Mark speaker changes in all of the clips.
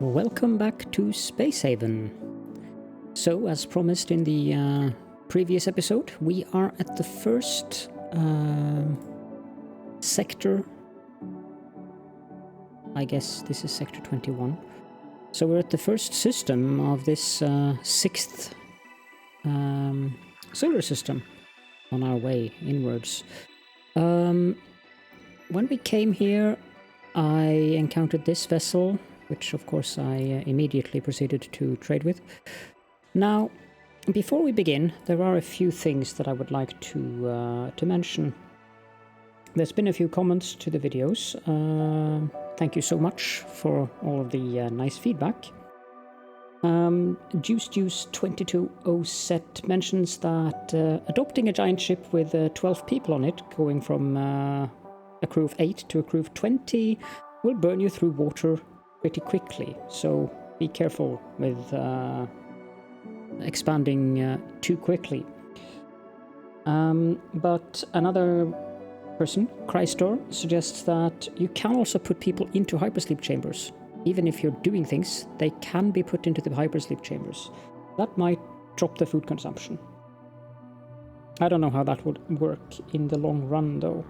Speaker 1: Welcome back to Space Haven. So, as promised in the previous episode, we are at the first sector. I guess this is sector 21. So we're at the first system of this sixth solar system on our way inwards. When we came here, I encountered this vessel, which of course I immediately proceeded to trade with. Now, before we begin, there are a few things that I would like to mention. There's been a few comments to the videos. Thank you so much for all of the nice feedback. Juice2207 mentions that adopting a giant ship with 12 people on it, going from a crew of 8 to a crew of 20, will burn you through water pretty quickly, so be careful with expanding too quickly. But another person, Christor, suggests that you can also put people into hypersleep chambers. Even if you're doing things, they can be put into the hypersleep chambers. That might drop the food consumption. I don't know how that would work in the long run, though.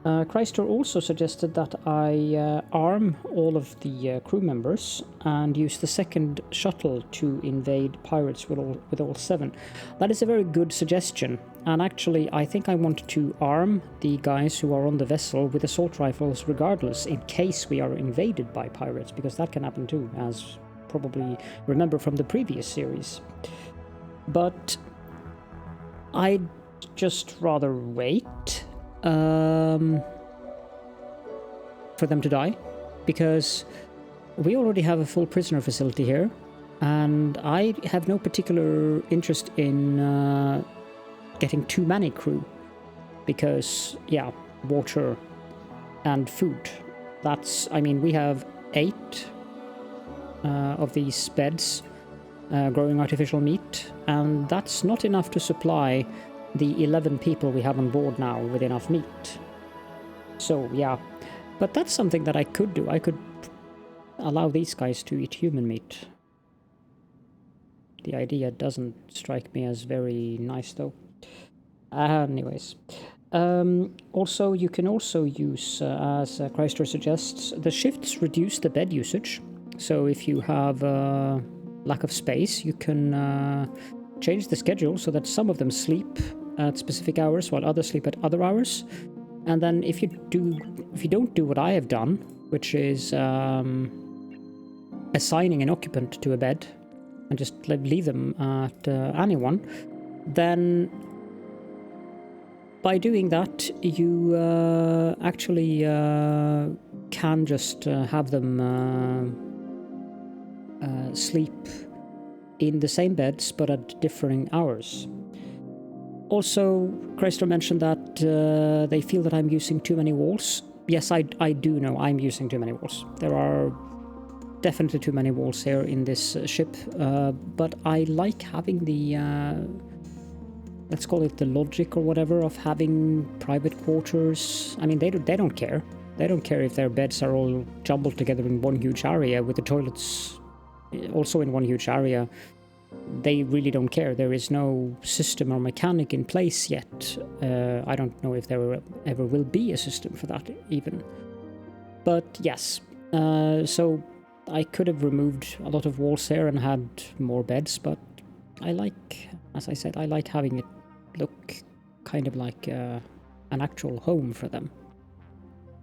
Speaker 1: Christor also suggested that I arm all of the crew members and use the second shuttle to invade pirates with all 7. That is a very good suggestion, and actually I think I want to arm the guys who are on the vessel with assault rifles regardless, in case we are invaded by pirates, because that can happen too, as probably remember from the previous series. But I'd just rather wait for them to die, because we already have a full prisoner facility here, and I have no particular interest in getting too many crew, because yeah, water and food. We have 8 of these beds growing artificial meat, and that's not enough to supply the 11 people we have on board now with enough meat. So yeah, but that's something that I could do. I could allow these guys to eat human meat. The idea doesn't strike me as very nice, though. Anyways, also you can also use, as Christor suggests, the shifts reduce the bed usage. So if you have lack of space, you can change the schedule so that some of them sleep at specific hours while others sleep at other hours. And then if you don't do what I have done, which is assigning an occupant to a bed and just leave them at anyone, then by doing that you actually can just have them sleep in the same beds but at differing hours. Also, Christor mentioned that they feel that I'm using too many walls. Yes, I do know I'm using too many walls. There are definitely too many walls here in this ship, but I like having the, let's call it the logic or whatever, of having private quarters. I mean, they don't care. They don't care if their beds are all jumbled together in one huge area with the toilets also in one huge area. They really don't care. There is no system or mechanic in place yet. I don't know if there ever will be a system for that even. But yes, so I could have removed a lot of walls here and had more beds, but I like, as I said, I like having it look kind of like an actual home for them.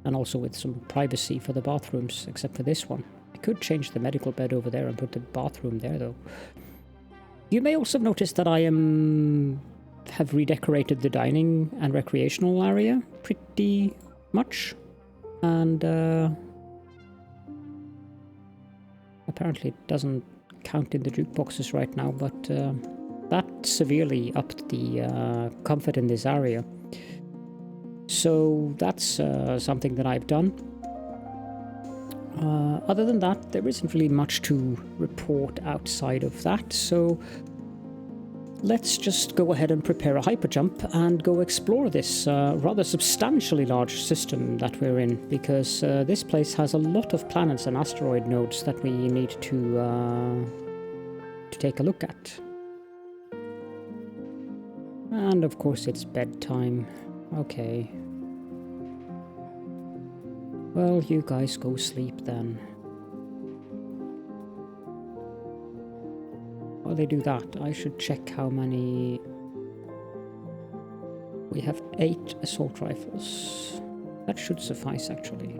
Speaker 1: And also with some privacy for the bathrooms, except for this one. I could change the medical bed over there and put the bathroom there, though. You may also notice that I have redecorated the dining and recreational area pretty much, and apparently it doesn't count in the jukeboxes right now, but that severely upped the comfort in this area. So that's something that I've done. Other than that, there isn't really much to report outside of that, so let's just go ahead and prepare a hyperjump and go explore this rather substantially large system that we're in, because this place has a lot of planets and asteroid nodes that we need to take a look at. And of course it's bedtime. Okay. Well, you guys go sleep then. While they do that, I should check how many... We have 8 assault rifles. That should suffice, actually.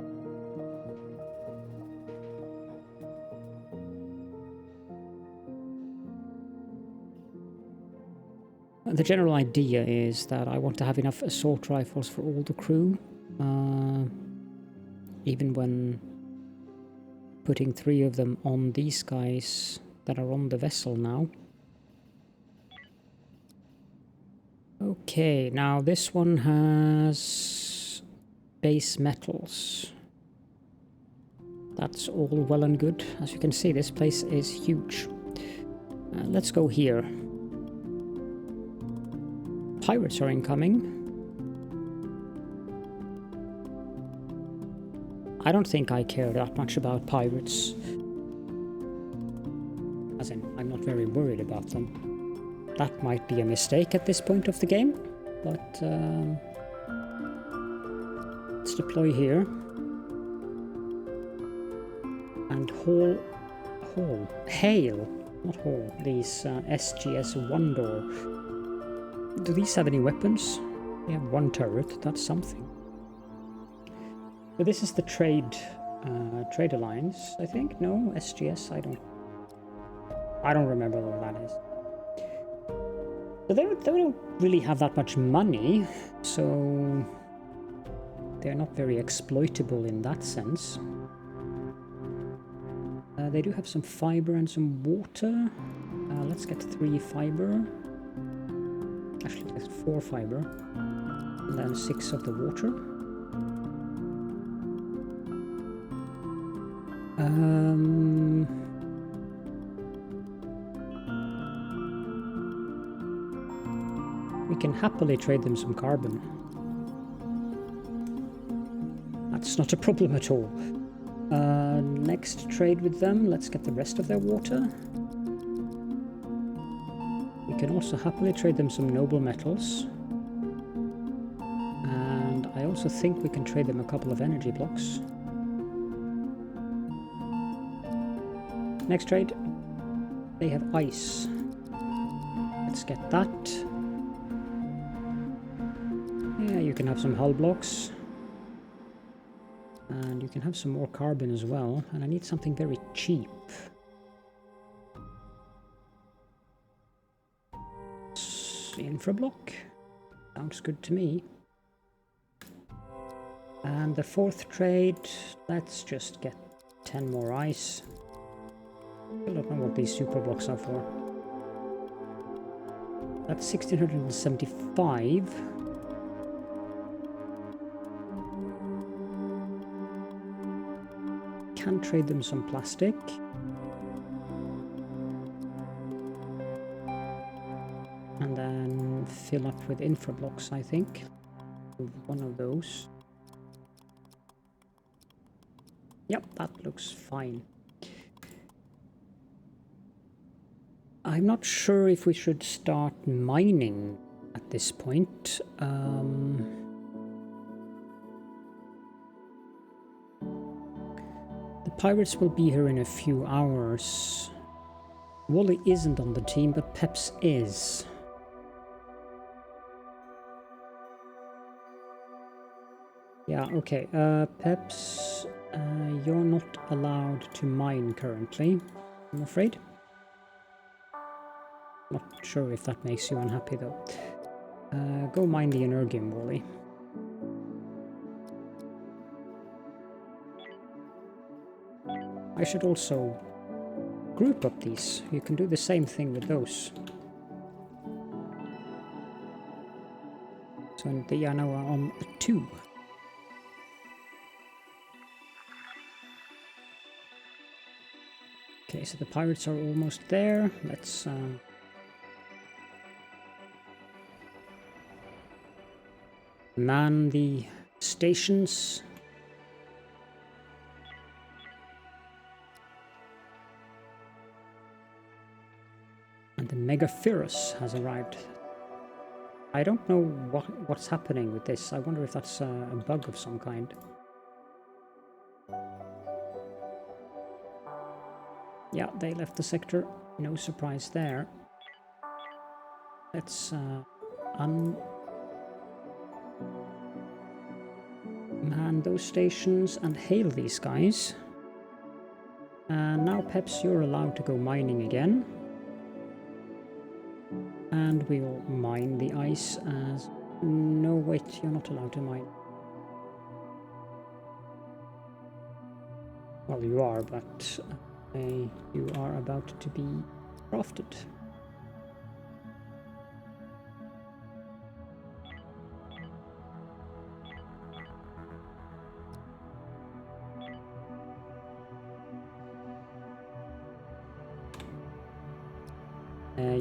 Speaker 1: The general idea is that I want to have enough assault rifles for all the crew, even when putting 3 of them on these guys that are on the vessel now. Okay, now this one has base metals. That's all well and good. As you can see, this place is huge. Let's go here. Pirates are incoming. I don't think I care that much about pirates. As in, I'm not very worried about them. That might be a mistake at this point of the game, but let's deploy here. And hail, not haul, these SGS-1 door. Do these have any weapons? They have 1 turret, that's something. So this is the trade alliance, I think. No, SGS, I don't remember what that is. But they don't really have that much money, so they're not very exploitable in that sense. They do have some fiber and some water. Let's get 3 fiber. Actually, that's 4 fiber. And then 6 of the water. We can happily trade them some carbon. That's not a problem at all. Next trade with them, let's get the rest of their water. We can also happily trade them some noble metals. And I also think we can trade them a couple of energy blocks. Next trade, they have ice. Let's get that. Yeah, you can have some hull blocks. And you can have some more carbon as well. And I need something very cheap. Infra block. Sounds good to me. And the 4th trade, let's just get 10 more ice. I don't know what these super blocks are for. That's 1675. Can trade them some plastic. And then fill up with infra blocks, I think. One of those. Yep, that looks fine. I'm not sure if we should start mining at this point. The pirates will be here in a few hours. Wally isn't on the team, but Peps is. Yeah, okay. Peps, you're not allowed to mine currently, I'm afraid. Not sure if that makes you unhappy though. Go mine the Energium, Wally. I should also group up these. You can do the same thing with those. So they are now on 2. Okay, so the pirates are almost there. Let's Man the stations. And the Megaphyrus has arrived. I don't know what's happening with this. I wonder if that's a bug of some kind. Yeah, they left the sector. No surprise there. Let's unman those stations and hail these guys. And now, Peps, you're allowed to go mining again. And we'll mine the ice as... No, wait, you're not allowed to mine. Well, you are, but you are about to be crafted.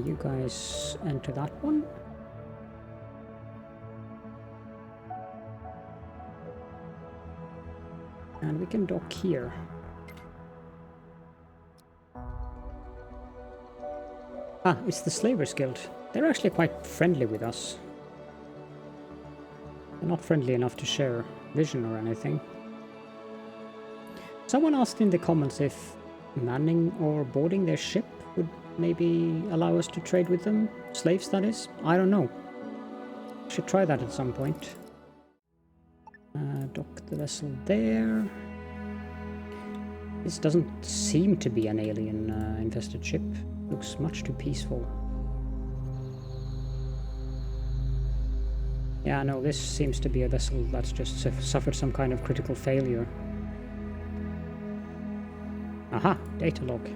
Speaker 1: You guys enter that one. And we can dock here. Ah, it's the Slavers Guild. They're actually quite friendly with us. They're not friendly enough to share vision or anything. Someone asked in the comments if manning or boarding their ship would maybe allow us to trade with them. Slaves, that is. I don't know. Should try that at some point. Dock the vessel there. This doesn't seem to be an alien infested ship. Looks much too peaceful. Yeah, no, this seems to be a vessel that's just suffered some kind of critical failure. Aha, data log.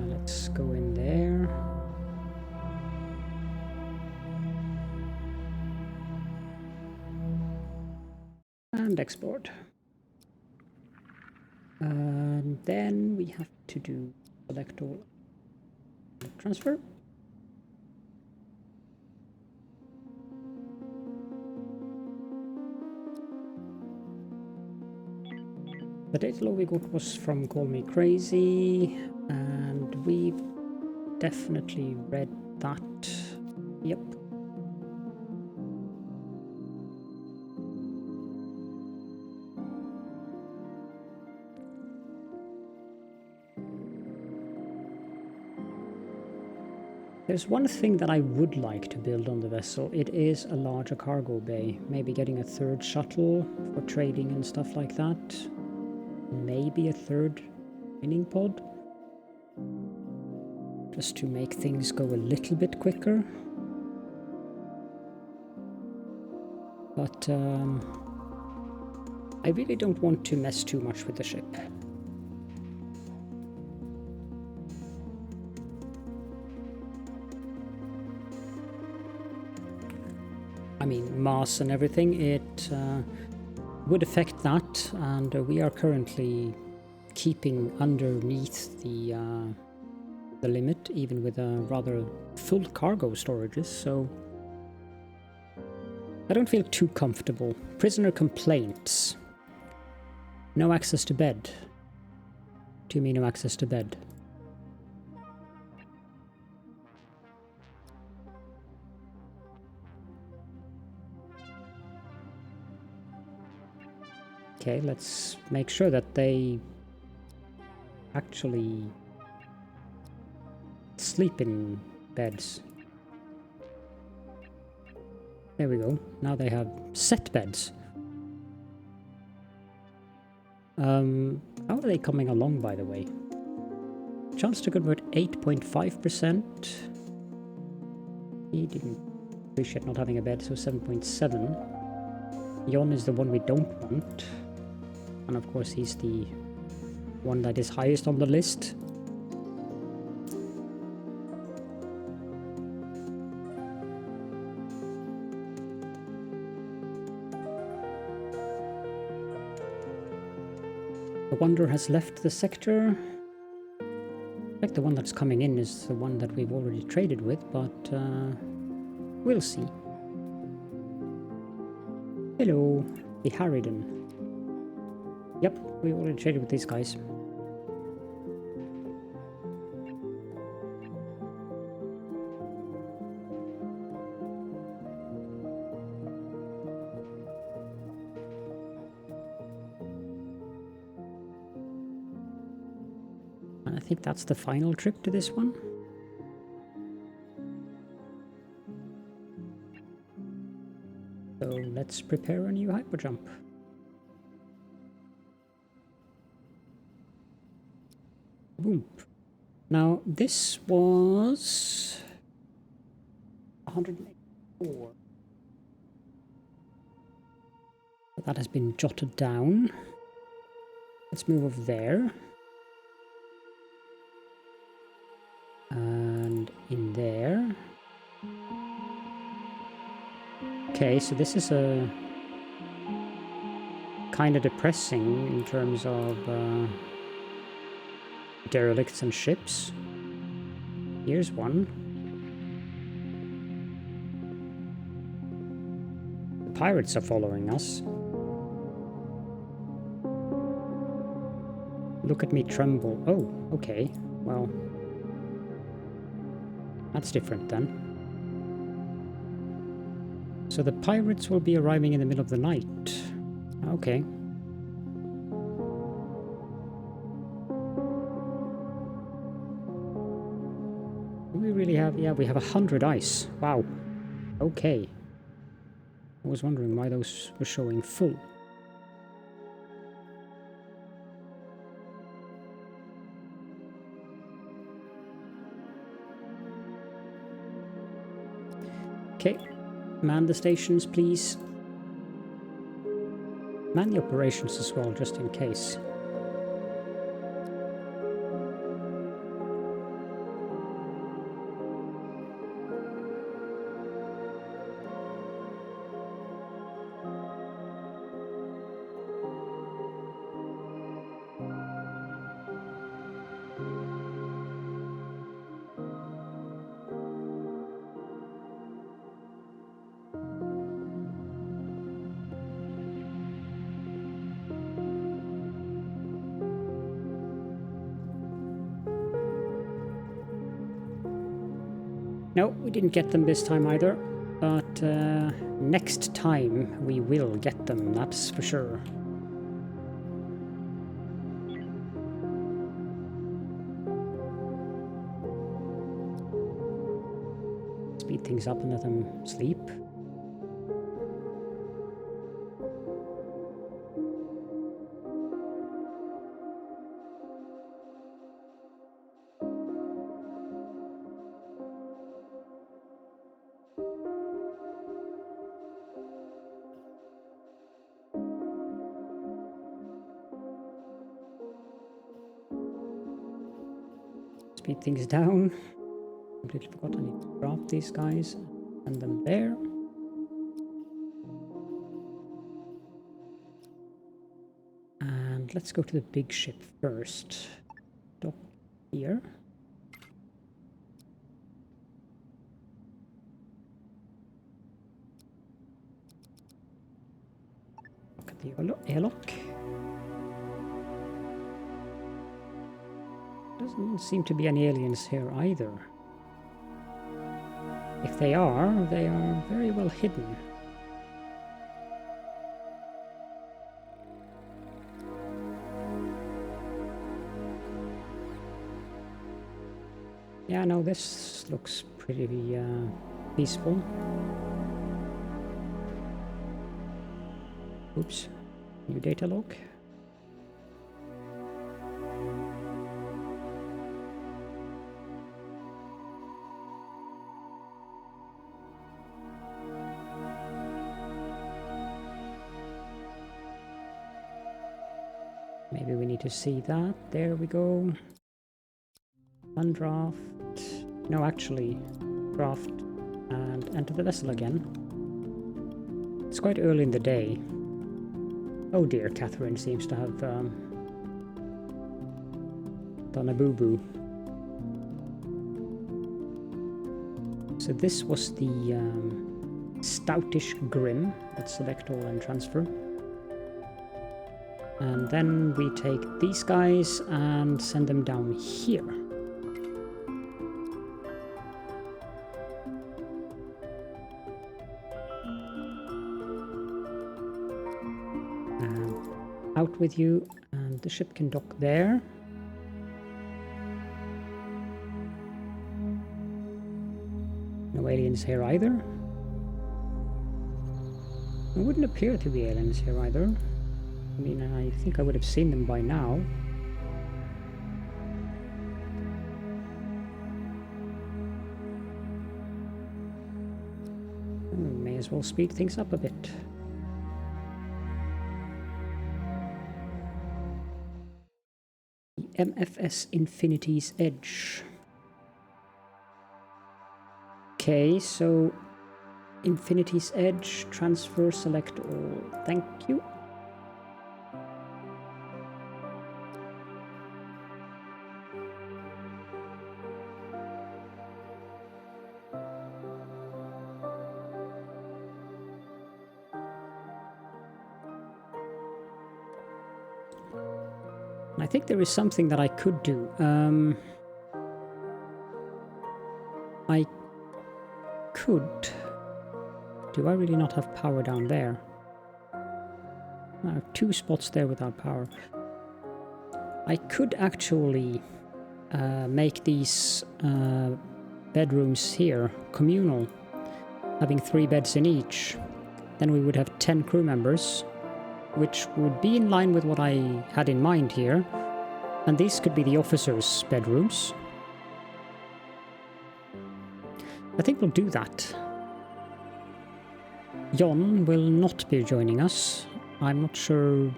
Speaker 1: Let's go in there. And export. And then we have to do select all, transfer. The data log we got was from Call Me Crazy, and we definitely read that. Yep. There's one thing that I would like to build on the vessel. It is a larger cargo bay. Maybe getting a third shuttle for trading and stuff like that. Maybe a third mining pod. Just to make things go a little bit quicker. But I really don't want to mess too much with the ship. I mean, mass and everything, it would affect that, and we are currently keeping underneath the limit, even with a rather full cargo storages, so I don't feel too comfortable. Prisoner complaints. No access to bed. What do you mean no access to bed? Okay, let's make sure that they actually sleep in beds. There we go. Now they have set beds. How are they coming along, by the way? Chance to convert 8.5%. He didn't appreciate not having a bed, so 7.7. Yon is the one we don't want. And of course he's the one that is highest on the list. The Wanderer has left the sector. I think the one that's coming in is the one that we've already traded with, but we'll see. Hello, the Harridan. Yep, we already traded with these guys. And I think that's the final trip to this one. So let's prepare a new hyperjump. Boom. Now this was 184. That has been jotted down. Let's move over there. And in there. Okay, so this is a kind of depressing in terms of derelicts and ships. Here's one. The pirates are following us. Look at me tremble. Oh, okay. Well, that's different then. So the pirates will be arriving in the middle of the night. Okay. Do we really have... Yeah, we have 100 ice. Wow. Okay. I was wondering why those were showing full. Okay. Man the stations, please. Man the operations as well, just in case. No, we didn't get them this time either, but next time we will get them, that's for sure. Speed things up and let them sleep. Speed things down. Completely forgot I need to drop these guys and them there. And let's go to the big ship first. Dock here. Look at the airlock. Doesn't seem to be any aliens here either. If they are very well hidden. Yeah, no, this looks pretty peaceful. Oops, new data log. Maybe we need to see that. There we go. Undraft. No, actually, draft and enter the vessel again. It's quite early in the day. Oh dear, Catherine seems to have Done a boo-boo. So this was the Stoutish Grim. Let's select all and transfer. And then we take these guys and send them down here. Out with you, and the ship can dock there. No aliens here either. It wouldn't appear to be aliens here either. I mean, I think I would have seen them by now. May as well speed things up a bit. MFS Infinity's Edge. Okay, so Infinity's Edge, transfer, select all. Thank you. I think there is something that I could do. I could... Do I really not have power down there? I have 2 spots there without power. I could actually make these bedrooms here communal, having 3 beds in each. Then we would have 10 crew members, which would be in line with what I had in mind here. And these could be the officers' bedrooms. I think we'll do that. Jon will not be joining us. I'm not sure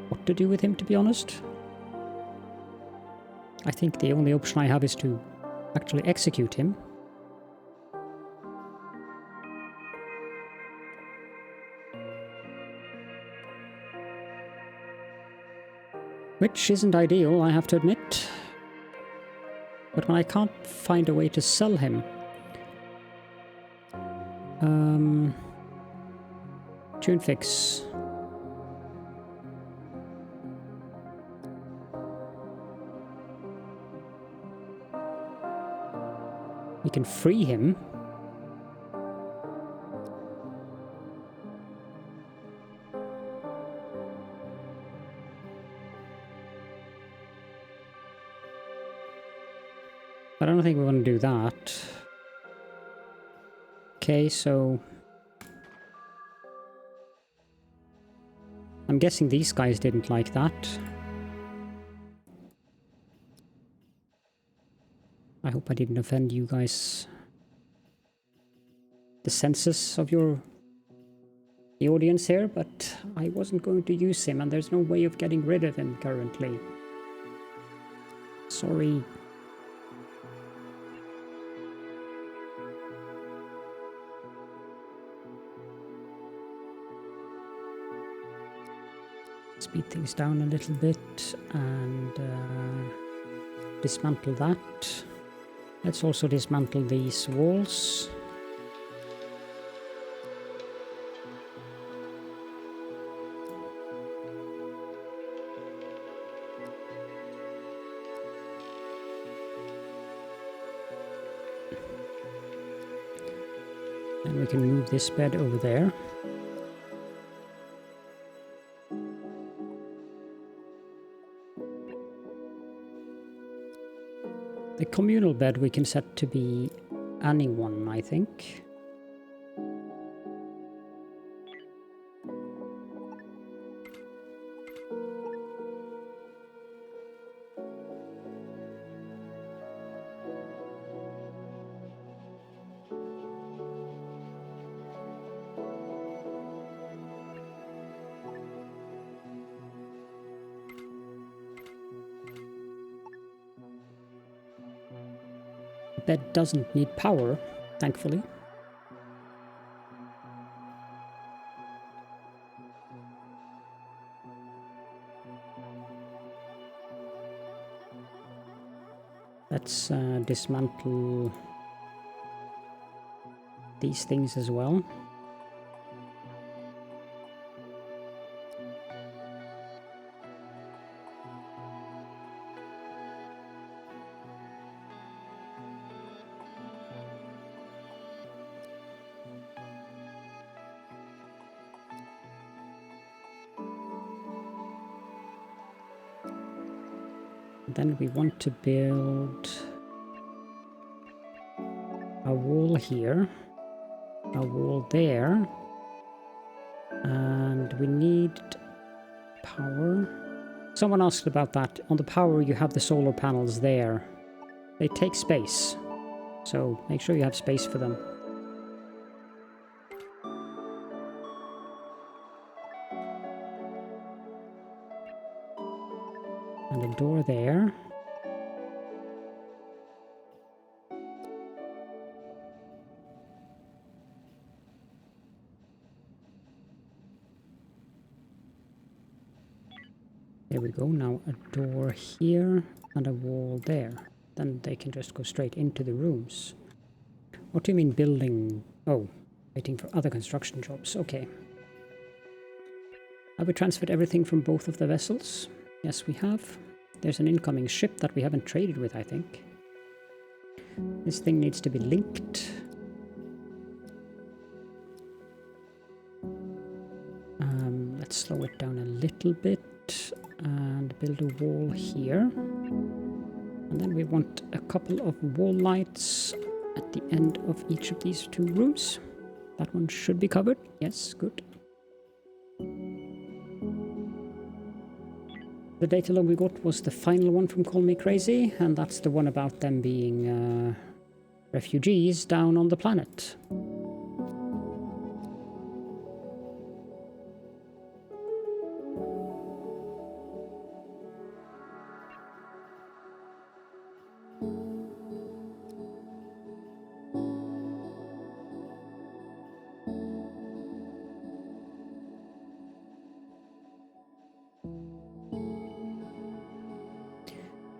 Speaker 1: what to do with him, to be honest. I think the only option I have is to actually execute him. Which isn't ideal, I have to admit. But when I can't find a way to sell him... Tune fix. We can free him. But I don't think we want to do that. Okay, so... I'm guessing these guys didn't like that. I hope I didn't offend you guys. The senses of the audience here, but I wasn't going to use him, and there's no way of getting rid of him currently. Sorry. Speed things down a little bit and dismantle that. Let's also dismantle these walls. And we can move this bed over there. The communal bed we can set to be anyone, I think. Bed doesn't need power, thankfully. let's dismantle these things as well. Then we want to build a wall here, a wall there, and we need power. Someone asked about that. On the power you have the solar panels there. They take space, so make sure you have space for them. And a door there. There we go, now a door here and a wall there. Then they can just go straight into the rooms. What do you mean building? Oh, waiting for other construction jobs, okay. Have we transferred everything from both of the vessels? Yes, we have. There's an incoming ship that we haven't traded with, I think. This thing needs to be linked. Let's slow it down a little bit and build a wall here. And then we want a couple of wall lights at the end of each of these two rooms. That one should be covered. Yes, good. The data log we got was the final one from Call Me Crazy, and that's the one about them being refugees down on the planet.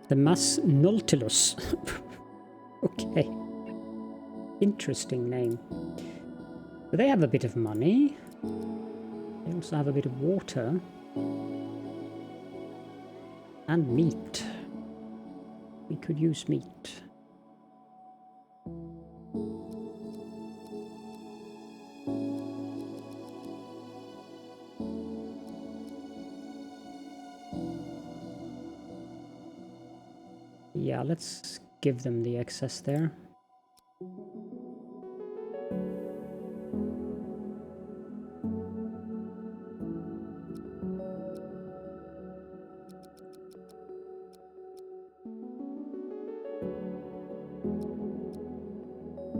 Speaker 1: The Mass Nautilus. Okay. Interesting name. But they have a bit of money. They also have a bit of water. And meat. We could use meat. Yeah, let's give them the excess there.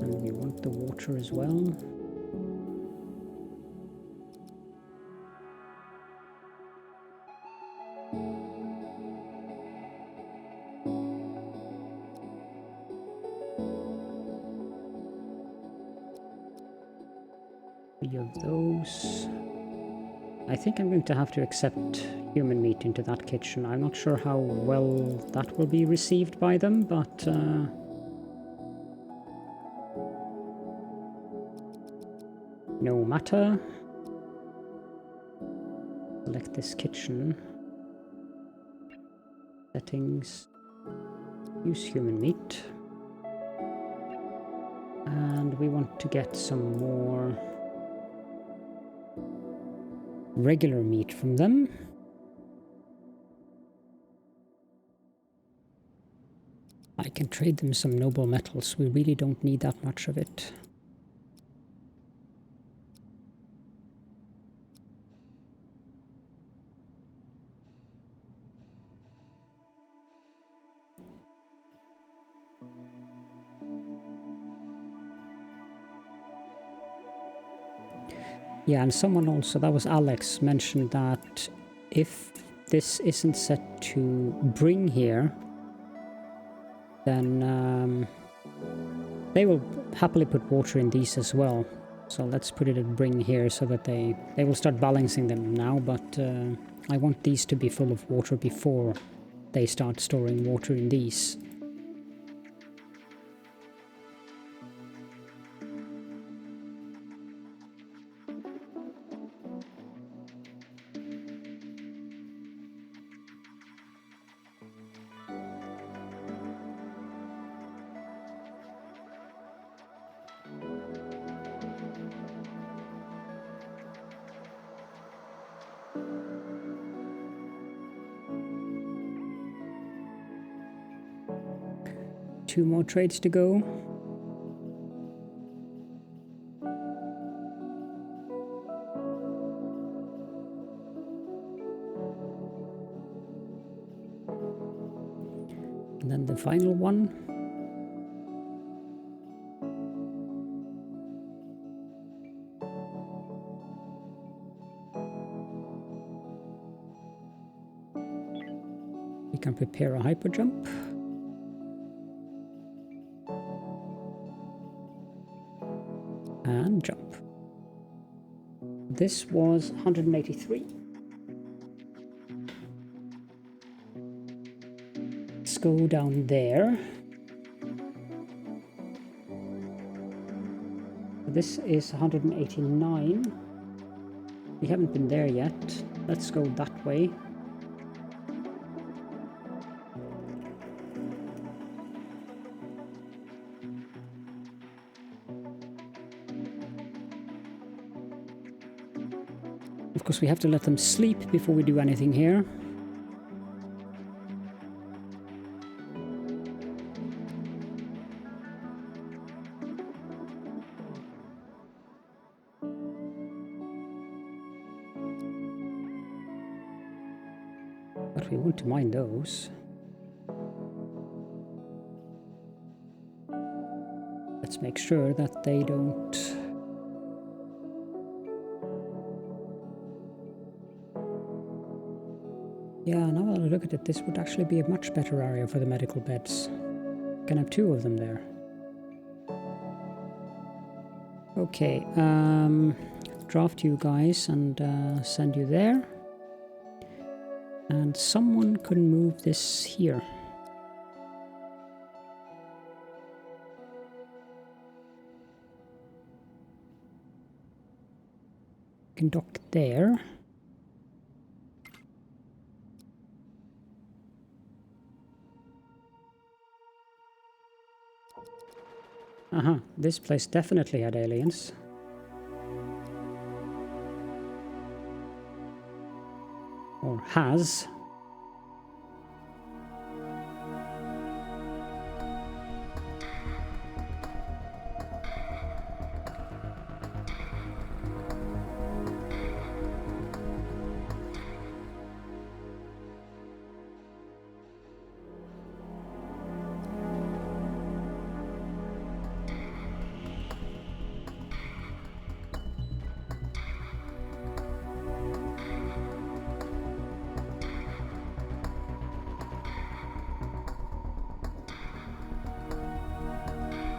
Speaker 1: And we want the water as well. Of those. I think I'm going to have to accept human meat into that kitchen. I'm not sure how well that will be received by them, but no matter. Select this kitchen. Settings. Use human meat. And we want to get some more regular meat from them. I can trade them some noble metals. We really don't need that much of it. Yeah, and someone also, that was Alex, mentioned that if this isn't set to bring here, then they will happily put water in these as well. So let's put it at bring here so that they will start balancing them now, but I want these to be full of water before they start storing water in these. 2 more trades to go. And then the final one. We can prepare a hyper jump. And jump. This was 183. Let's go down there. This is 189. We haven't been there yet. Let's go that way. Of course, we have to let them sleep before we do anything here. But we want to mine those. Let's make sure that they don't... Yeah, now that I look at it, this would actually be a much better area for the medical beds. Can have 2 of them there. Okay, draft you guys and send you there. And someone could move this here. Can dock there. This place definitely had aliens. Or has.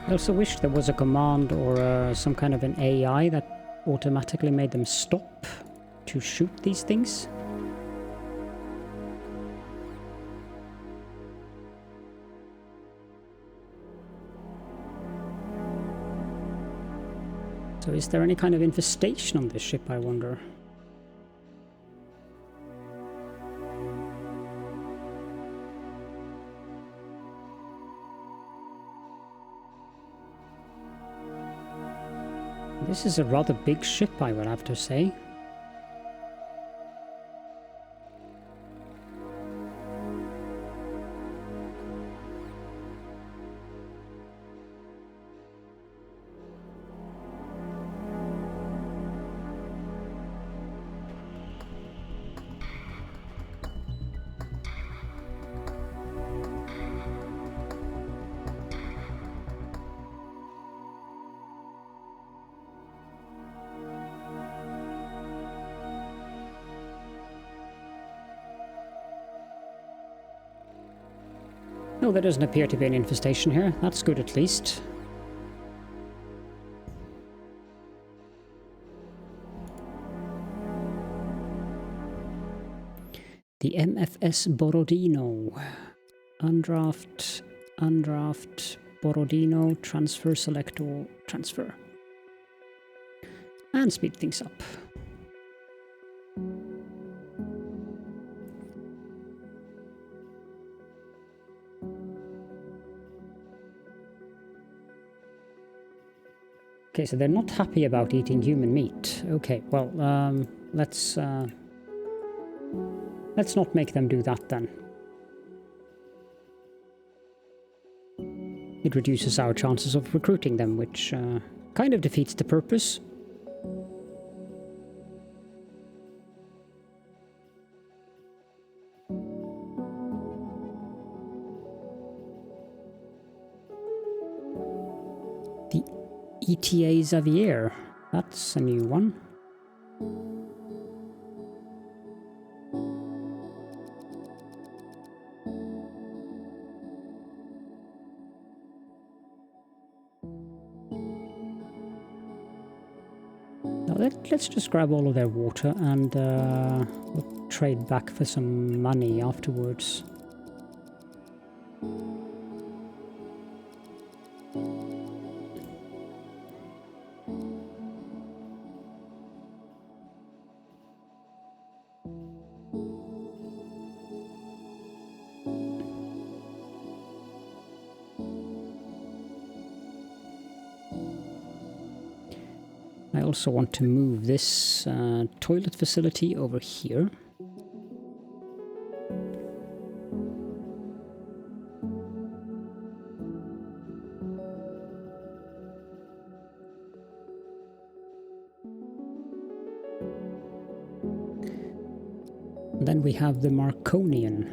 Speaker 1: I also wish there was a command or some kind of an AI that automatically made them stop to shoot these things. So is there any kind of infestation on this ship, I wonder? This is a rather big ship, I would have to say. No, there doesn't appear to be an infestation here. That's good at least. The MFS Borodino. Undraft, Borodino, transfer, select all, transfer. And speed things up. Okay, so they're not happy about eating human meat. Okay, well, let's not make them do that then. it reduces our chances of recruiting them, which kind of defeats the purpose. The ETA Xavier, that's a new one. Let's just grab all of their water and we'll trade back for some money afterwards. I also want to move this toilet facility over here. And then we have the Marconian.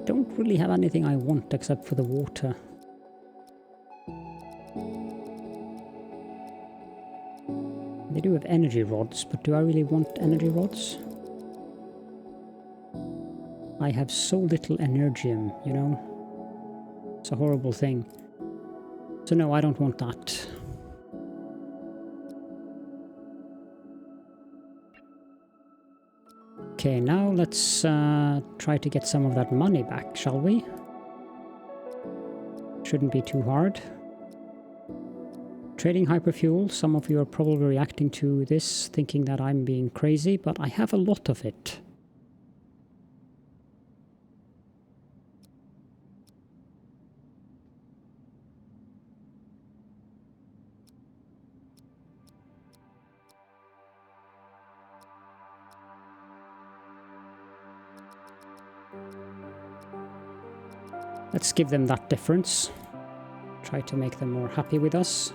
Speaker 1: Don't really have anything I want except for the water. They do have energy rods, but do I really want energy rods? I have so little energium, you know? It's a horrible thing. So no, I don't want that. Okay, now let's try to get some of that money back, shall we? Shouldn't be too hard. Trading hyperfuel, some of you are probably reacting to this, thinking that I'm being crazy, but I have a lot of it. Let's give them that difference. Try to make them more happy with us.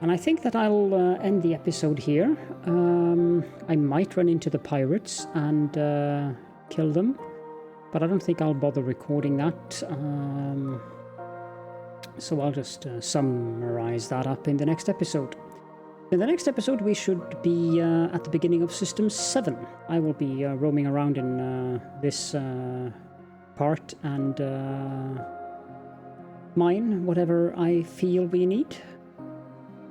Speaker 1: And I think that I'll end the episode here. I might run into the pirates and kill them, but I don't think I'll bother recording that. So I'll just summarize that up in the next episode. In the next episode, we should be at the beginning of System 7. I will be roaming around in this part and mine whatever I feel we need.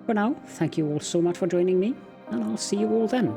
Speaker 1: For now, thank you all so much for joining me, and I'll see you all then.